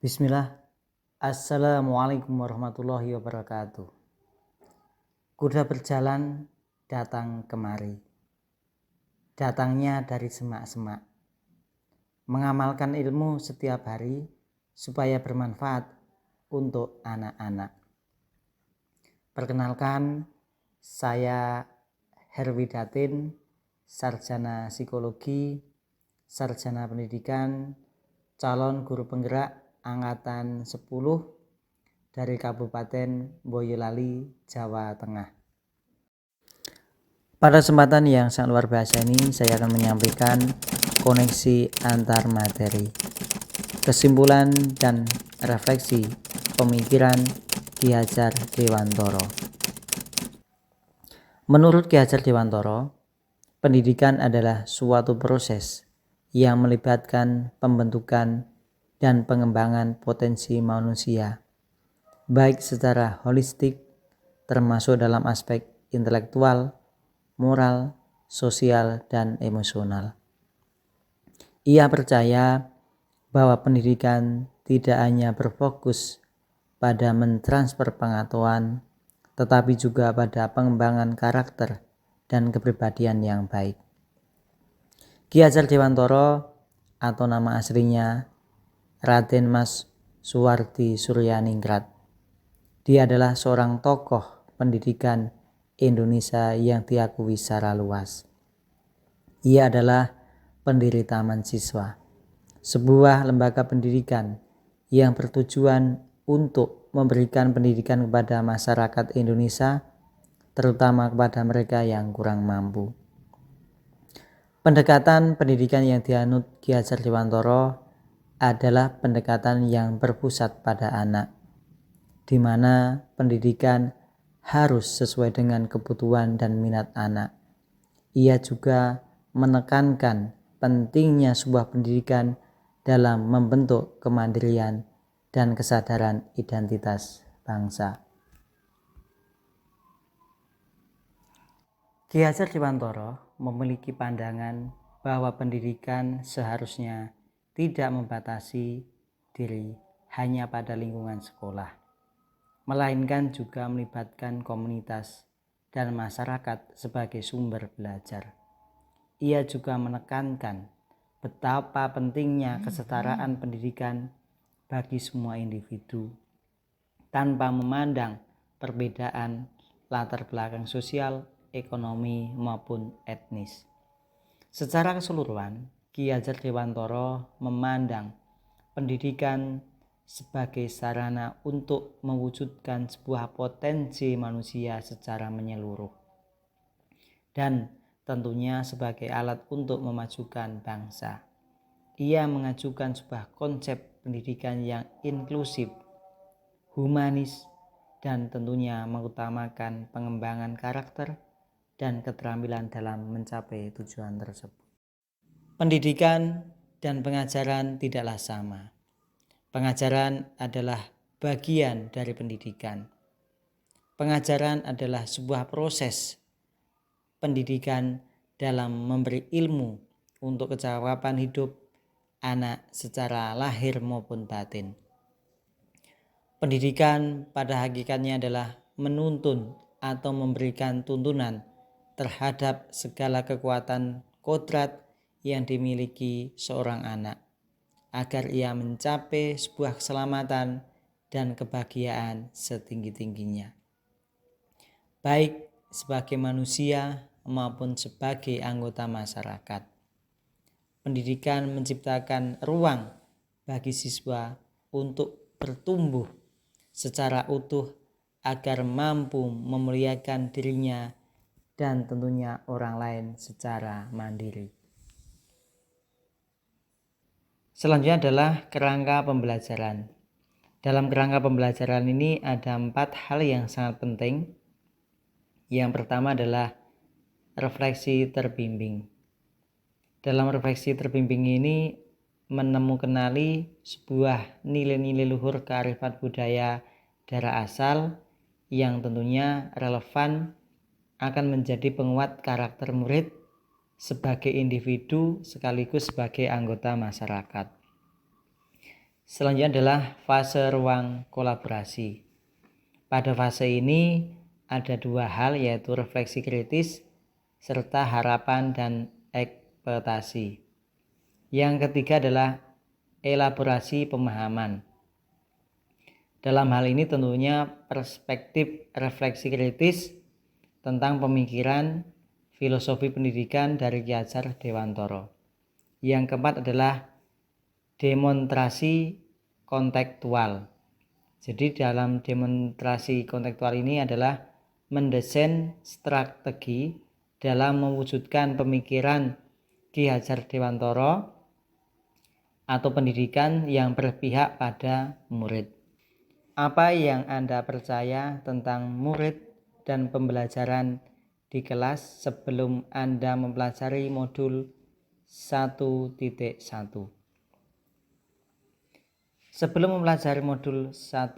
Bismillah. Assalamualaikum warahmatullahi wabarakatuh. Kuda berjalan datang kemari. Datangnya dari semak-semak. Mengamalkan ilmu setiap hari supaya bermanfaat untuk anak-anak. Perkenalkan, saya Herwidatin, sarjana psikologi, sarjana pendidikan, calon guru penggerak Angkatan 10 dari Kabupaten Boyolali, Jawa Tengah. Pada kesempatan yang sangat luar biasa ini, saya akan menyampaikan koneksi antar materi, kesimpulan dan refleksi pemikiran Ki Hajar Dewantoro. Menurut Ki Hajar Dewantoro, pendidikan adalah suatu proses yang melibatkan pembentukan dan pengembangan potensi manusia, baik secara holistik termasuk dalam aspek intelektual, moral, sosial, dan emosional. Ia percaya bahwa pendidikan tidak hanya berfokus pada mentransfer pengetahuan, tetapi juga pada pengembangan karakter dan kepribadian yang baik. Ki Hajar Dewantoro atau nama aslinya Raden Mas Suwardi Suryaningrat. Dia adalah seorang tokoh pendidikan Indonesia yang diakui secara luas. Ia adalah pendiri Taman Siswa, sebuah lembaga pendidikan yang bertujuan untuk memberikan pendidikan kepada masyarakat Indonesia, terutama kepada mereka yang kurang mampu. Pendekatan pendidikan yang dianut Ki Hajar Dewantoro adalah pendekatan yang berpusat pada anak, di mana pendidikan harus sesuai dengan kebutuhan dan minat anak. Ia juga menekankan pentingnya sebuah pendidikan dalam membentuk kemandirian dan kesadaran identitas bangsa. Ki Hajar Dewantoro memiliki pandangan bahwa pendidikan seharusnya tidak membatasi diri hanya pada lingkungan sekolah, melainkan juga melibatkan komunitas dan masyarakat sebagai sumber belajar. Ia juga menekankan betapa pentingnya kesetaraan pendidikan bagi semua individu, tanpa memandang perbedaan latar belakang sosial, ekonomi, maupun etnis. Secara keseluruhan, Ki Hajar Dewantoro memandang pendidikan sebagai sarana untuk mewujudkan sebuah potensi manusia secara menyeluruh, dan tentunya sebagai alat untuk memajukan bangsa. Ia mengajukan sebuah konsep pendidikan yang inklusif, humanis, dan tentunya mengutamakan pengembangan karakter dan keterampilan dalam mencapai tujuan tersebut. Pendidikan dan pengajaran tidaklah sama. Pengajaran adalah bagian dari pendidikan. Pengajaran adalah sebuah proses pendidikan dalam memberi ilmu untuk kejawaban hidup anak secara lahir maupun batin. Pendidikan pada hakikatnya adalah menuntun atau memberikan tuntunan terhadap segala kekuatan kodrat yang dimiliki seorang anak, agar ia mencapai sebuah keselamatan dan kebahagiaan setinggi-tingginya, baik sebagai manusia maupun sebagai anggota masyarakat. Pendidikan menciptakan ruang bagi siswa untuk bertumbuh secara utuh agar mampu memuliakan dirinya dan tentunya orang lain secara mandiri. Selanjutnya adalah kerangka pembelajaran. Dalam kerangka pembelajaran ini ada 4 hal yang sangat penting. Yang pertama adalah refleksi terbimbing. Dalam refleksi terbimbing ini menemukanali sebuah nilai-nilai luhur kearifan budaya daerah asal yang tentunya relevan akan menjadi penguat karakter murid sebagai individu sekaligus sebagai anggota masyarakat. Selanjutnya adalah fase ruang kolaborasi. Pada fase ini ada dua hal, yaitu refleksi kritis serta harapan dan ekspektasi. Yang ketiga adalah elaborasi pemahaman. Dalam hal ini tentunya perspektif refleksi kritis tentang pemikiran filosofi pendidikan dari Ki Hajar Dewantara. Yang keempat adalah demonstrasi kontekstual. Jadi dalam demonstrasi kontekstual ini adalah mendesain strategi dalam mewujudkan pemikiran Ki Hajar Dewantara atau pendidikan yang berpihak pada murid. Apa yang Anda percaya tentang murid dan pembelajaran di kelas sebelum Anda mempelajari modul 1.1? Sebelum mempelajari modul 1.1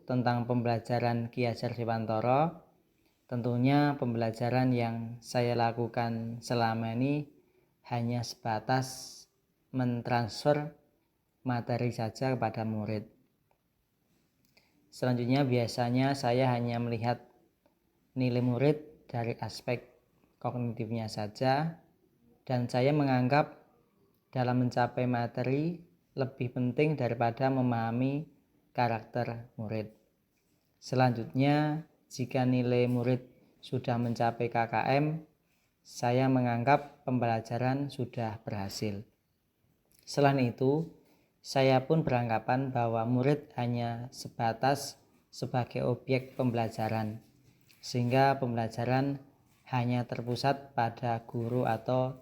tentang pembelajaran Ki Hajar Dewantara, tentunya pembelajaran yang saya lakukan selama ini hanya sebatas mentransfer materi saja kepada murid. Selanjutnya biasanya saya hanya melihat nilai murid dari aspek kognitifnya saja, dan saya menganggap dalam mencapai materi lebih penting daripada memahami karakter murid. Selanjutnya, jika nilai murid sudah mencapai KKM, saya menganggap pembelajaran sudah berhasil. Selain itu, saya pun beranggapan bahwa murid hanya sebatas sebagai objek pembelajaran, sehingga pembelajaran hanya terpusat pada guru atau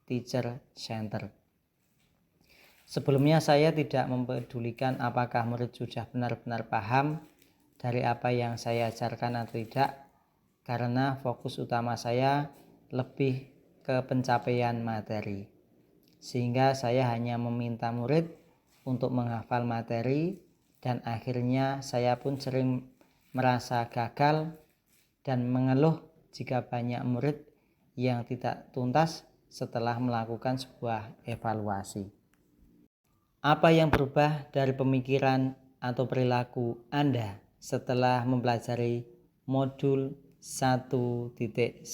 teacher center. Sebelumnya saya tidak mempedulikan apakah murid sudah benar-benar paham dari apa yang saya ajarkan atau tidak, karena fokus utama saya lebih ke pencapaian materi. Sehingga saya hanya meminta murid untuk menghafal materi, dan akhirnya saya pun sering merasa gagal dan mengeluh jika banyak murid yang tidak tuntas setelah melakukan sebuah evaluasi. Apa yang berubah dari pemikiran atau perilaku Anda setelah mempelajari modul 1.1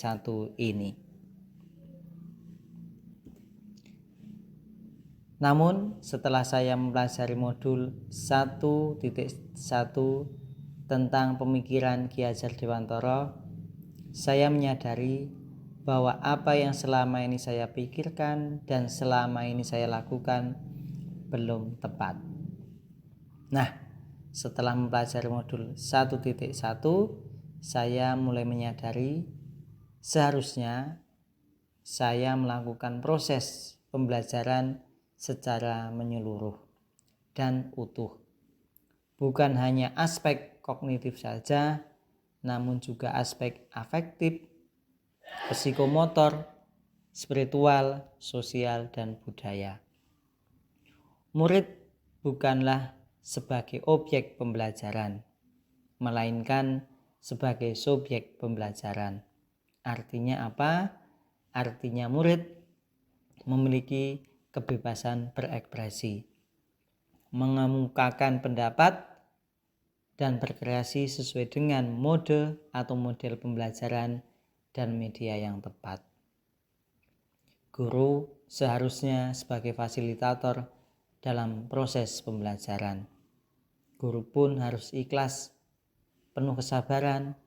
ini? Namun setelah saya mempelajari modul 1.1 tentang pemikiran Ki Hajar Dewantara, saya menyadari bahwa apa yang selama ini saya pikirkan dan selama ini saya lakukan belum tepat. Nah, setelah mempelajari modul 1.1, saya mulai menyadari seharusnya saya melakukan proses pembelajaran secara menyeluruh dan utuh. Bukan hanya aspek kognitif saja, namun juga aspek afektif, psikomotor, spiritual, sosial, dan budaya. Murid bukanlah sebagai objek pembelajaran, melainkan sebagai subjek pembelajaran. Artinya apa? Artinya murid memiliki kebebasan berekspresi, mengemukakan pendapat, dan berkreasi sesuai dengan mode atau model pembelajaran dan media yang tepat. Guru seharusnya sebagai fasilitator dalam proses pembelajaran. Guru pun harus ikhlas, penuh kesabaran,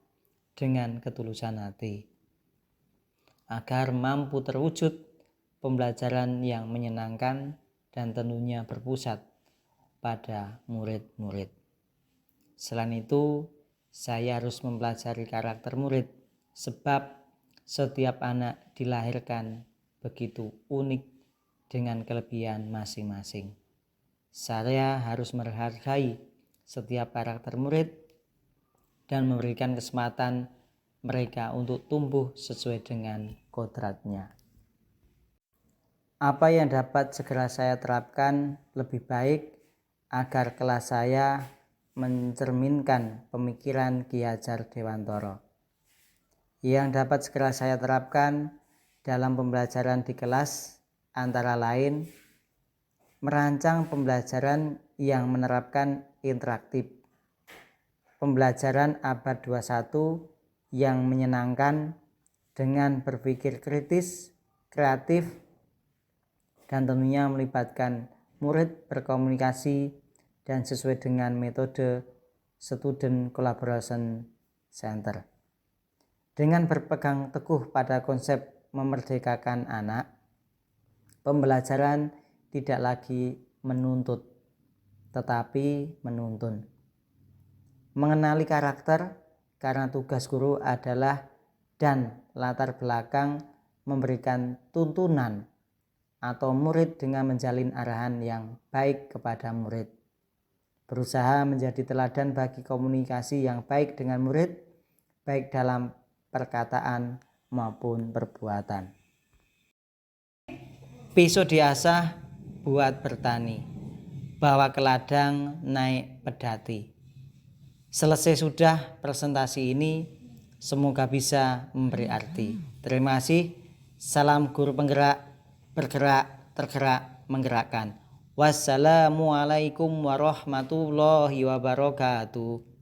dengan ketulusan hati, agar mampu terwujud pembelajaran yang menyenangkan dan tentunya berpusat pada murid-murid. Selain itu, saya harus mempelajari karakter murid, sebab setiap anak dilahirkan begitu unik dengan kelebihan masing-masing. Saya harus menghargai setiap karakter murid dan memberikan kesempatan mereka untuk tumbuh sesuai dengan kodratnya. Apa yang dapat segera saya terapkan lebih baik agar kelas saya mencerminkan pemikiran Ki Hajar Dewantara? Yang dapat segera saya terapkan dalam pembelajaran di kelas antara lain Merancang pembelajaran yang menerapkan interaktif. Pembelajaran abad 21 yang menyenangkan dengan berpikir kritis, kreatif, dan tentunya melibatkan murid berkomunikasi dan sesuai dengan metode Student Collaboration Center. Dengan berpegang teguh pada konsep memerdekakan anak, pembelajaran tidak lagi menuntut, tetapi menuntun. Mengenali karakter, karena tugas guru adalah dan latar belakang memberikan tuntunan atau murid dengan menjalin arahan yang baik kepada murid. Berusaha menjadi teladan bagi komunikasi yang baik dengan murid, baik dalam perkataan maupun perbuatan. Pisau diasah buat bertani, bawa ke ladang naik pedati. Selesai sudah presentasi ini, semoga bisa memberi arti. Terima kasih. Salam guru penggerak, bergerak, tergerak, menggerakkan. Wassalamualaikum warahmatullahi wabarakatuh.